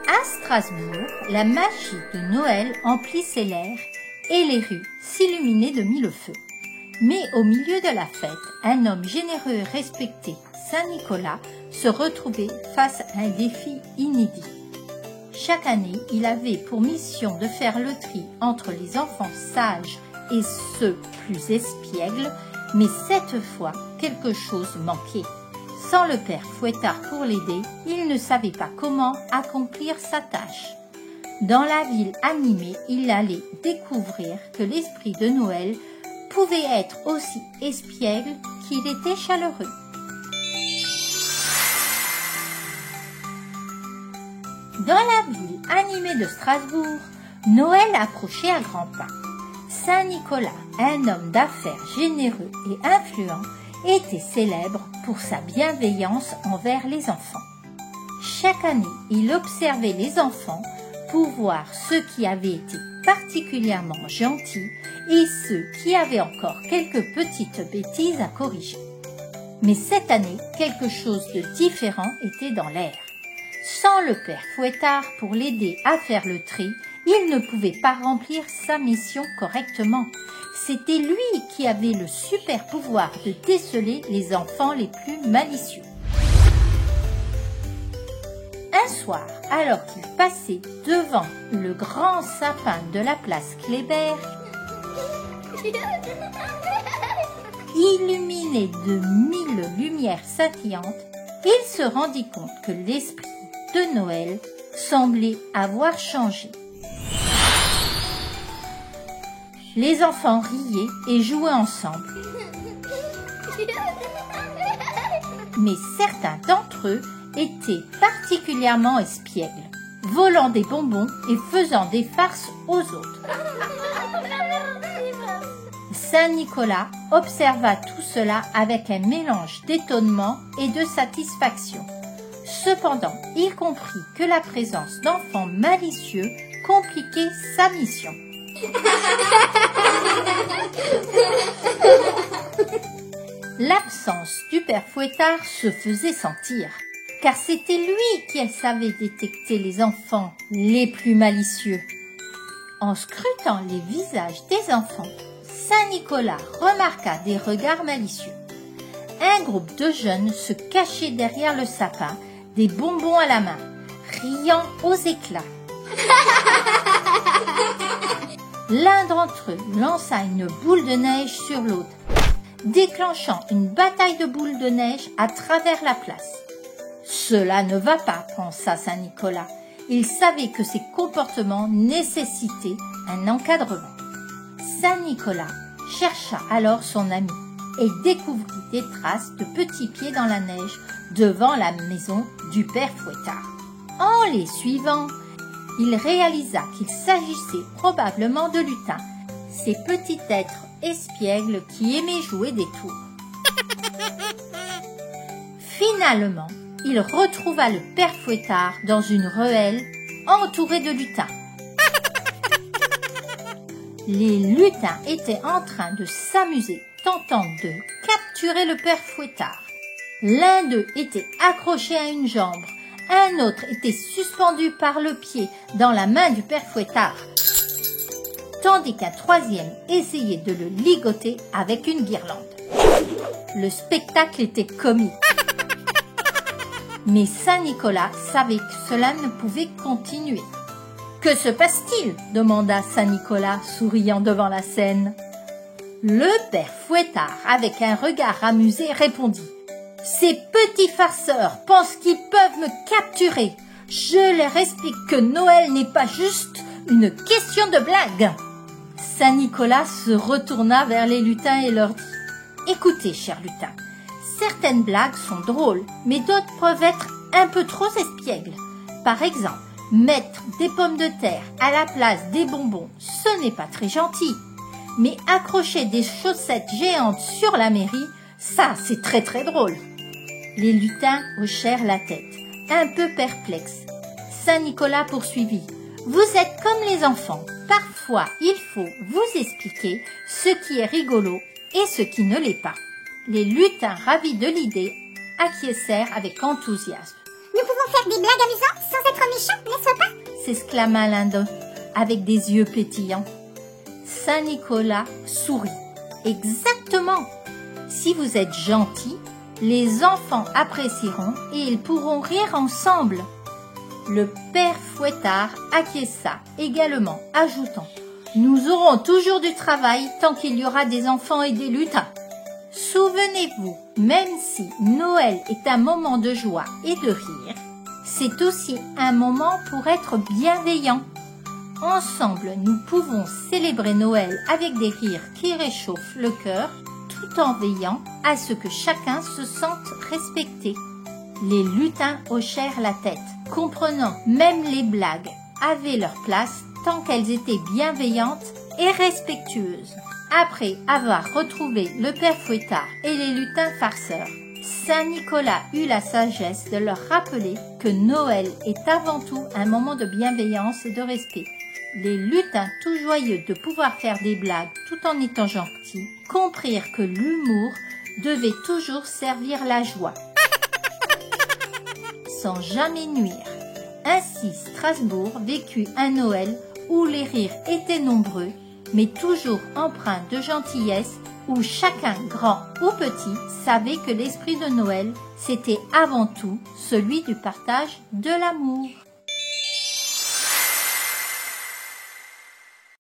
À Strasbourg, la magie de Noël emplissait l'air et les rues s'illuminaient de mille feux. Mais au milieu de la fête, un homme généreux et respecté, Saint Nicolas, se retrouvait face à un défi inédit. Chaque année, il avait pour mission de faire le tri entre les enfants sages et ceux plus espiègles, mais cette fois, quelque chose manquait. Sans le père Fouettard pour l'aider, il ne savait pas comment accomplir sa tâche. Dans la ville animée, il allait découvrir que l'esprit de Noël pouvait être aussi espiègle qu'il était chaleureux. Dans la ville animée de Strasbourg, Noël approchait à grands pas. Saint Nicolas, un homme d'affaires généreux et influent, était célèbre pour sa bienveillance envers les enfants. Chaque année, il observait les enfants pour voir ceux qui avaient été particulièrement gentils et ceux qui avaient encore quelques petites bêtises à corriger. Mais cette année, quelque chose de différent était dans l'air. Sans le père Fouettard pour l'aider à faire le tri, il ne pouvait pas remplir sa mission correctement. C'était lui qui avait le super pouvoir de déceler les enfants les plus malicieux. Un soir, alors qu'il passait devant le grand sapin de la place Kléber, illuminé de 1000 lumières scintillantes, il se rendit compte que l'esprit de Noël semblait avoir changé. Les enfants riaient et jouaient ensemble. Mais certains d'entre eux étaient particulièrement espiègles, volant des bonbons et faisant des farces aux autres. Saint Nicolas observa tout cela avec un mélange d'étonnement et de satisfaction. Cependant, il comprit que la présence d'enfants malicieux compliquait sa mission. L'absence du père Fouettard se faisait sentir, car c'était lui qui savait détecter les enfants les plus malicieux. En scrutant les visages des enfants, Saint Nicolas remarqua des regards malicieux. Un groupe de jeunes se cachait derrière le sapin, des bonbons à la main, riant aux éclats. L'un d'entre eux lança une boule de neige sur l'autre, déclenchant une bataille de boules de neige à travers la place. Cela ne va pas, pensa Saint Nicolas. Il savait que ces comportements nécessitaient un encadrement. Saint Nicolas chercha alors son ami et découvrit des traces de petits pieds dans la neige devant la maison du père Fouettard. En les suivant, il réalisa qu'il s'agissait probablement de lutins, ces petits êtres espiègles qui aimaient jouer des tours. Finalement, il retrouva le père Fouettard dans une ruelle entouré de lutins. Les lutins étaient en train de s'amuser, tentant de capturer le père Fouettard. L'un d'eux était accroché à une jambe, un autre était suspendu par le pied dans la main du père Fouettard, tandis qu'un troisième essayait de le ligoter avec une guirlande. Le spectacle était comique. Mais Saint Nicolas savait que cela ne pouvait continuer. « Que se passe-t-il » demanda Saint Nicolas, souriant devant la scène. Le père Fouettard, avec un regard amusé, répondit « Ces petits farceurs pensent qu'ils peuvent me capturer. Je leur explique que Noël n'est pas juste une question de blague. » Saint Nicolas se retourna vers les lutins et leur dit « Écoutez, chers lutins, certaines blagues sont drôles, mais d'autres peuvent être un peu trop espiègles. Par exemple, mettre des pommes de terre à la place des bonbons, ce n'est pas très gentil. Mais accrocher des chaussettes géantes sur la mairie, ça c'est très très drôle. » Les lutins hochèrent la tête, un peu perplexes. Saint Nicolas poursuivit. « Vous êtes comme les enfants. Parfois, il faut vous expliquer ce qui est rigolo et ce qui ne l'est pas. » Les lutins, ravis de l'idée, acquiescèrent avec enthousiasme. Nous pouvons faire des blagues amusantes sans être méchants, n'est-ce pas ? s'exclama l'un d'eux, avec des yeux pétillants. Saint Nicolas sourit. Exactement. Si vous êtes gentil, les enfants apprécieront et ils pourront rire ensemble. Le père Fouettard acquiesça également, ajoutant « Nous aurons toujours du travail tant qu'il y aura des enfants et des lutins. » Souvenez-vous, même si Noël est un moment de joie et de rire, c'est aussi un moment pour être bienveillant. Ensemble, nous pouvons célébrer Noël avec des rires qui réchauffent le cœur, tout en veillant à ce que chacun se sente respecté. Les lutins hochèrent la tête, comprenant même les blagues avaient leur place tant qu'elles étaient bienveillantes et respectueuses. Après avoir retrouvé le père Fouettard et les lutins farceurs, Saint Nicolas eut la sagesse de leur rappeler que Noël est avant tout un moment de bienveillance et de respect. Les lutins, tout joyeux de pouvoir faire des blagues tout en étant gentils, comprirent que l'humour devait toujours servir la joie, sans jamais nuire. Ainsi, Strasbourg vécut un Noël où les rires étaient nombreux, mais toujours empreints de gentillesse, où chacun, grand ou petit, savait que l'esprit de Noël, c'était avant tout celui du partage de l'amour.